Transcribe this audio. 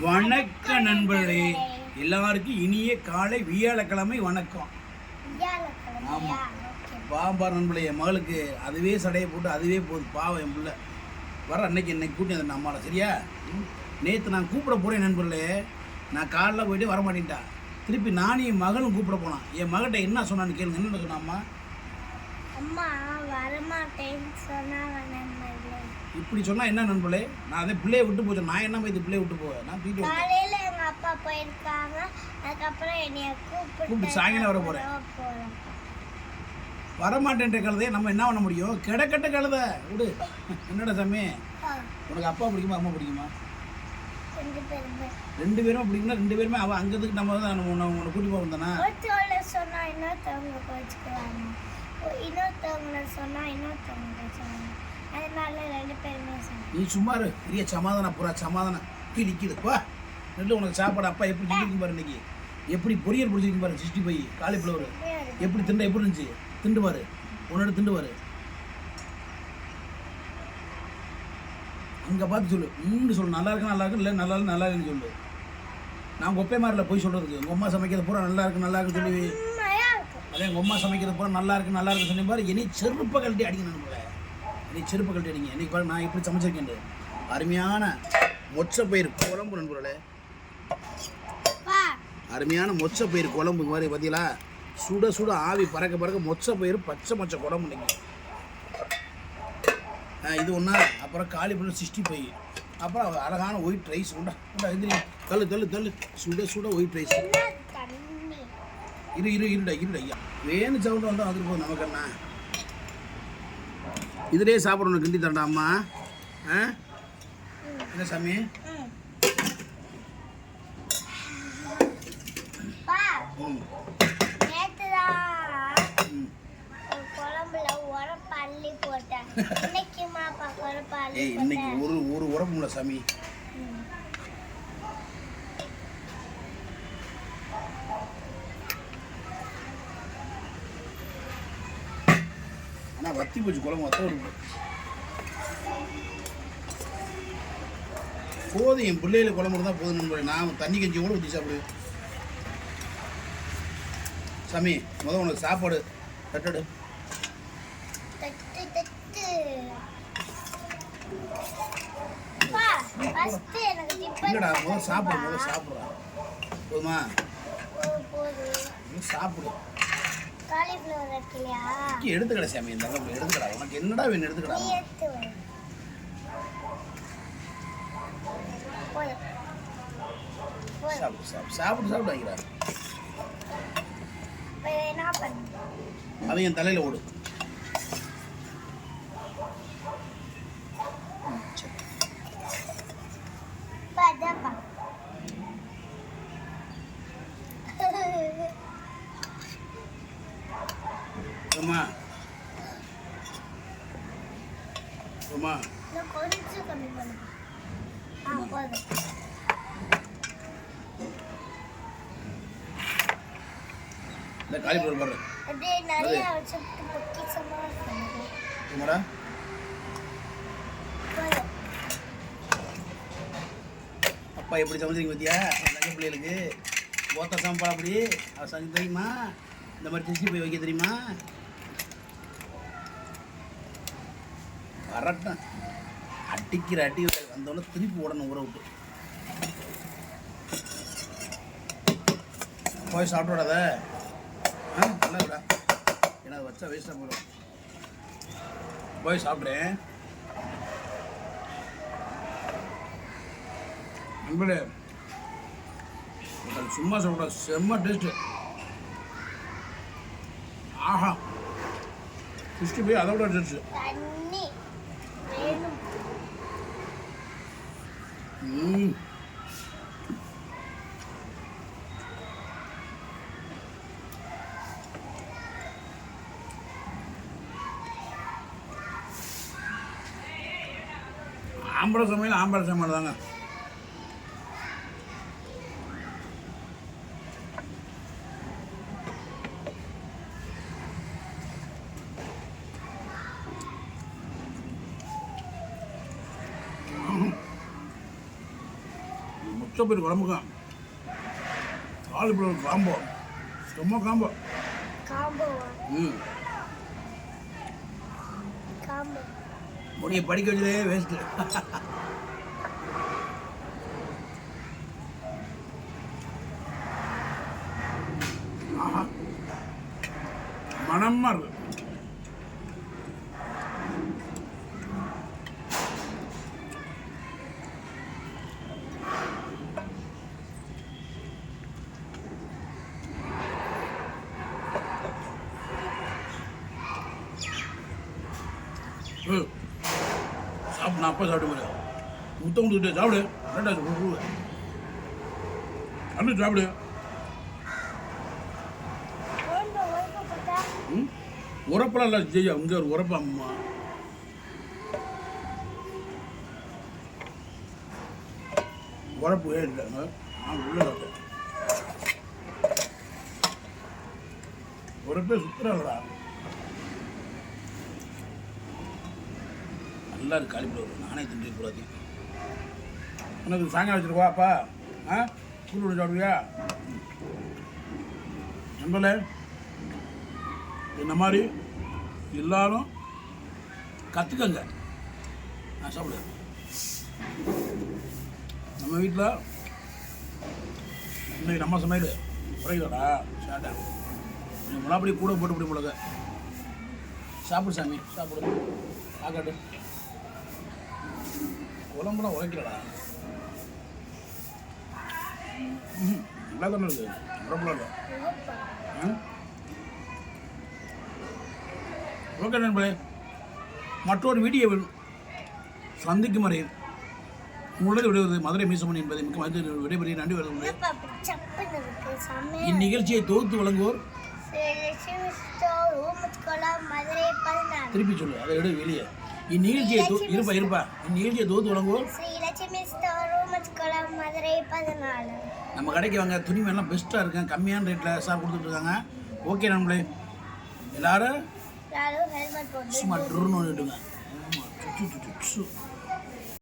வணக்க நண்பர்களே, எல்லாருக்கும் இனிய காலை வியாழக்கிழமை வணக்கம். ஆமா, பாம்பார் நண்பர்களே, என் மகளுக்கு அதுவே சடையை போட்டு அதுவே போகுது. பாவம் என் பிள்ளை வர இன்னைக்கு கூட்டி அந்த அம்மாவை. சரியா, நேற்று நான் கூப்பிட போகிறேன் நண்பர்களே, நான் காலைல போயிட்டு வரமாட்டேன்ட்டா. திருப்பி நானும் என் மகளும் கூப்பிட போனான். என் மகிட்ட என்ன சொன்னான்னு கேளுங்க. என்ன சொன்னாம்மா? அம்மா வரமாட்டேன்னு சொன்னாங்க. இப்படி சொன்னா என்ன நண்பர்களே? நான் அதே பிள்ளையை விட்டு போச்சேன். நான் என்ன இது பிள்ளையை விட்டு போவேன்? நான் வீட்டு காலையில எங்க அப்பா போயிருக்காங்க. அதுக்கப்புறம் என்னைய கூப்பிட்டு சாயங்காலம் வர போறேன். வரமாட்டேன்ற கழுதையை நம்ம என்ன பண்ண முடியும்? கிடக்கட்ட கழுதை விடு. என்னடா சாமி, உனக்கு அப்பா பிடிக்குமா அம்மா பிடிக்குமா? ரெண்டு பேரும் பிடிக்கும்னா ரெண்டு பேருமே அவன் அங்கதுக்கு நம்ம தான் உன்னை கூட்டி போக வந்தானா? சொன்னா இன்னொருத்தவங்க கோச்சுக்குவாங்க, இன்னொருத்தவங்களை சொன்னா இன்னொருத்தவங்க கோச்சுக்குவாங்க. அதனால ரெண்டு பேருமே நீ சும்மா பெரிய சமாதானம் பூரா சமாதானம் நிற்கிது. வா ரெண்டு உனக்கு சாப்பாடு அப்பா எப்படி செஞ்சிருக்கு பாரு. இன்னைக்கு எப்படி பொரியல் பிடிச்சிருக்கு பாரு. 65 காலிஃப்ளவர் எப்படி திண்டா எப்படி இருந்துச்சு? திண்டு பாரு, உன்னோட திண்டு பாரு. அங்கே பார்த்து சொல்லு, சொல்லு. நல்லா இருக்கு இல்லை நல்லா இருக்குன்னு சொல்லு. நான் ஒப்பே மாதிரில போய் சொல்கிறதுக்கு உங்கள் அம்மா சமைக்கிறது பூரா நல்லா இருக்குன்னு சொல்லி, அதே உங்கள் அம்மா சமைக்கிறது பூரா நல்லா இருக்குன்னு சொல்லி பாரு. இனி செருப்பை கழட்டி அடிக்கணும். இனி செருப்பை கழட்டி அடிங்க. இன்னைக்கு பாரு நான் எப்படி சமைச்சிருக்கேன். அருமையான மொச்சப்பயிர் குழம்பு நண்பர்களே, அருமையான மொச்சப்பயிர் குழம்பு மாதிரி பார்த்தீங்களா? சுட சுட ஆவி பறக்க மொச்சப்பயிர் பச்சை குழம்பு இன்னைக்கு. இது ஒன்றா. அப்புறம் காலிஃப்ளவர் 65, அப்புறம் அழகான ஒயிட் ரைஸ். உண்டா எந்திரி, தள்ளு சுட ஒயிட் ரைஸ். இருடா ஐயா, வேணும் சவுண்டு வந்தால் வந்துட்டு போதும் நமக்கு. என்ன இதுலேயே சாப்பிடணும். கிண்டி தரண்டா அம்மா. என்ன சாமி? இன்னைக்கு ஒரு உரப்பு இல்லை சாமி. ஆனால் வத்தி போச்சு குழம்பு. போதும், என் பிள்ளைகளுக்கு குழம்பு தான் போதும் நண்பர்களே. நான் தண்ணி கஞ்சி கூட ஊற்றி சாப்பிடுவேன். சாமி உனக்கு சாப்பாடு தட்டடு. இல்லடா, சாப்பிட்றா போதுமா? சாப்பிடு. எடுத்துக்கடா சாமி, இந்த எடுத்துக்கடா. உனக்கு என்னடா வேணும் எடுத்துக்கடா. சாப்பிடு வைக்கிறா. அவன் என் தலையில ஓடு. கொஞ்சம் கம்மி பண்ணு. இந்த காலிஃப்ளவர் பாரு. அதே நிறைய வச்சிட்டு பொக்கிசமா பண்ணுங்க. சும்மாடா. அப்பா எப்படி சமைச்சிருக்கீங்க பார்த்தியா? நல்ல பிள்ளைகளுக்கு ஓத்த சாம்பார் அப்படி அதை செஞ்சு தெரியுமா? இந்த மாதிரி திருச்சி போய் வைக்க தெரியுமா? வரட்டும், அடிக்கிற அடி வந்தோடனே திருப்பி உடனே ஊற விட்டு போய் சாப்பிட்டு விடாத. நல்லா விடா, ஏன்னா அதை வச்சா வேஸ்ட்டாக போயிடும். போய் சாப்பிட்றேன் நண்பர்களே. சும்மா சாப்பிட செம்ம டேஸ்ட்டு. ஆஹா, 65 அதை விட டேஸ்ட்டு. ஆம்பளை சமையல் தாங்க. பச்சைப்பயிறு குழம்புக்கும் காலிஃப்ளவர் காம்போ ரொம்ப காம்போ. காம்போவா? ம் காம்போ. உன்னைய படிக்க வச்சதே வேஸ்ட்டு. ஆஹா மனமா இருக்கு. சாப்பிட்டு நான் அப்போ சாப்பிட்டு போகிறேன். முத்தம் கொடுத்துட்டு சாப்பிடு. ரெண்டாச்சு கொடுக்குவேன். அப்படி சாப்பிடு. குழம்பு உரைக்கப்பட்டா? ம் உரப்பெல்லாம் இல்லை ஜெய்யா. இங்கே ஒரு உரப்பா அம்மா. உரப்பு ஏறிட்டாங்க. நான் உள்ள சாப்பிட்டேன். உரப்பே சுற்றுறாங்களா? நல்லா இருக்கு காலிஃப்ளவர். நானே திண்டு கூடாது. உனக்கு சாயங்காலம் வச்சுருக்கா அப்பா? ஆ ஸ்கூல் விட சாப்பிடுவியா? நண்பர்களே, இந்த மாதிரி எல்லாரும் கற்றுக்கங்க. நான் சாப்பிடுவேன். நம்ம வீட்டில் இன்னைக்கு நம்ம சமையல் குறைக்கலடா. சாப்பிட்டா நீங்கள் முளாப்படி கூட போட்டு பிடி முழுக. சாப்பிடு சாமி சாப்பிடு. ஆக்காட்டு குழம்புலாம் உழைக்கலடா. நல்லா தானே இருக்குது. குழம்புலாம் இல்லை. ஓகே நண்பர்களே, மற்றொரு வீடியோவில் சந்திக்கும் வரை உங்களது விடுவது மதுரை மீசமணி என்பதை மிக்க மதித்து விடைபெறுகிறேன். நன்றி வருகிறது. என்னப்பா அப்படி சப்புன்னு இருக்கு? செம்மையா இந்நிகழ்ச்சியை தொகுத்து வழங்குவோர் லட்சுமி ஸ்டோர் ஊமத்துக்குளம் மதுரை 14. திருப்பி சொல்லு. அதை விட வெளியே இந்நிகழ்ச்சியை இருப்பா. இந்நிகழ்ச்சியை தொகுத்து வழங்குவோர் ஸ்ரீ லட்சுமி ஸ்டோர் ஊமத்துக்குளம் மதுரை 14. நம்ம கடைக்கு வாங்க. துணிமெல்லாம் பெஸ்ட்டாக இருக்கேன். கம்மியான ரேட்டில் சார் கொடுத்துட்ருக்காங்க. ஓகே நண்பர்களே, எல்லாரும் ஹெல்மெட் போட்டு சும்மா ட்ருன்னு வந்துட்டுங்க.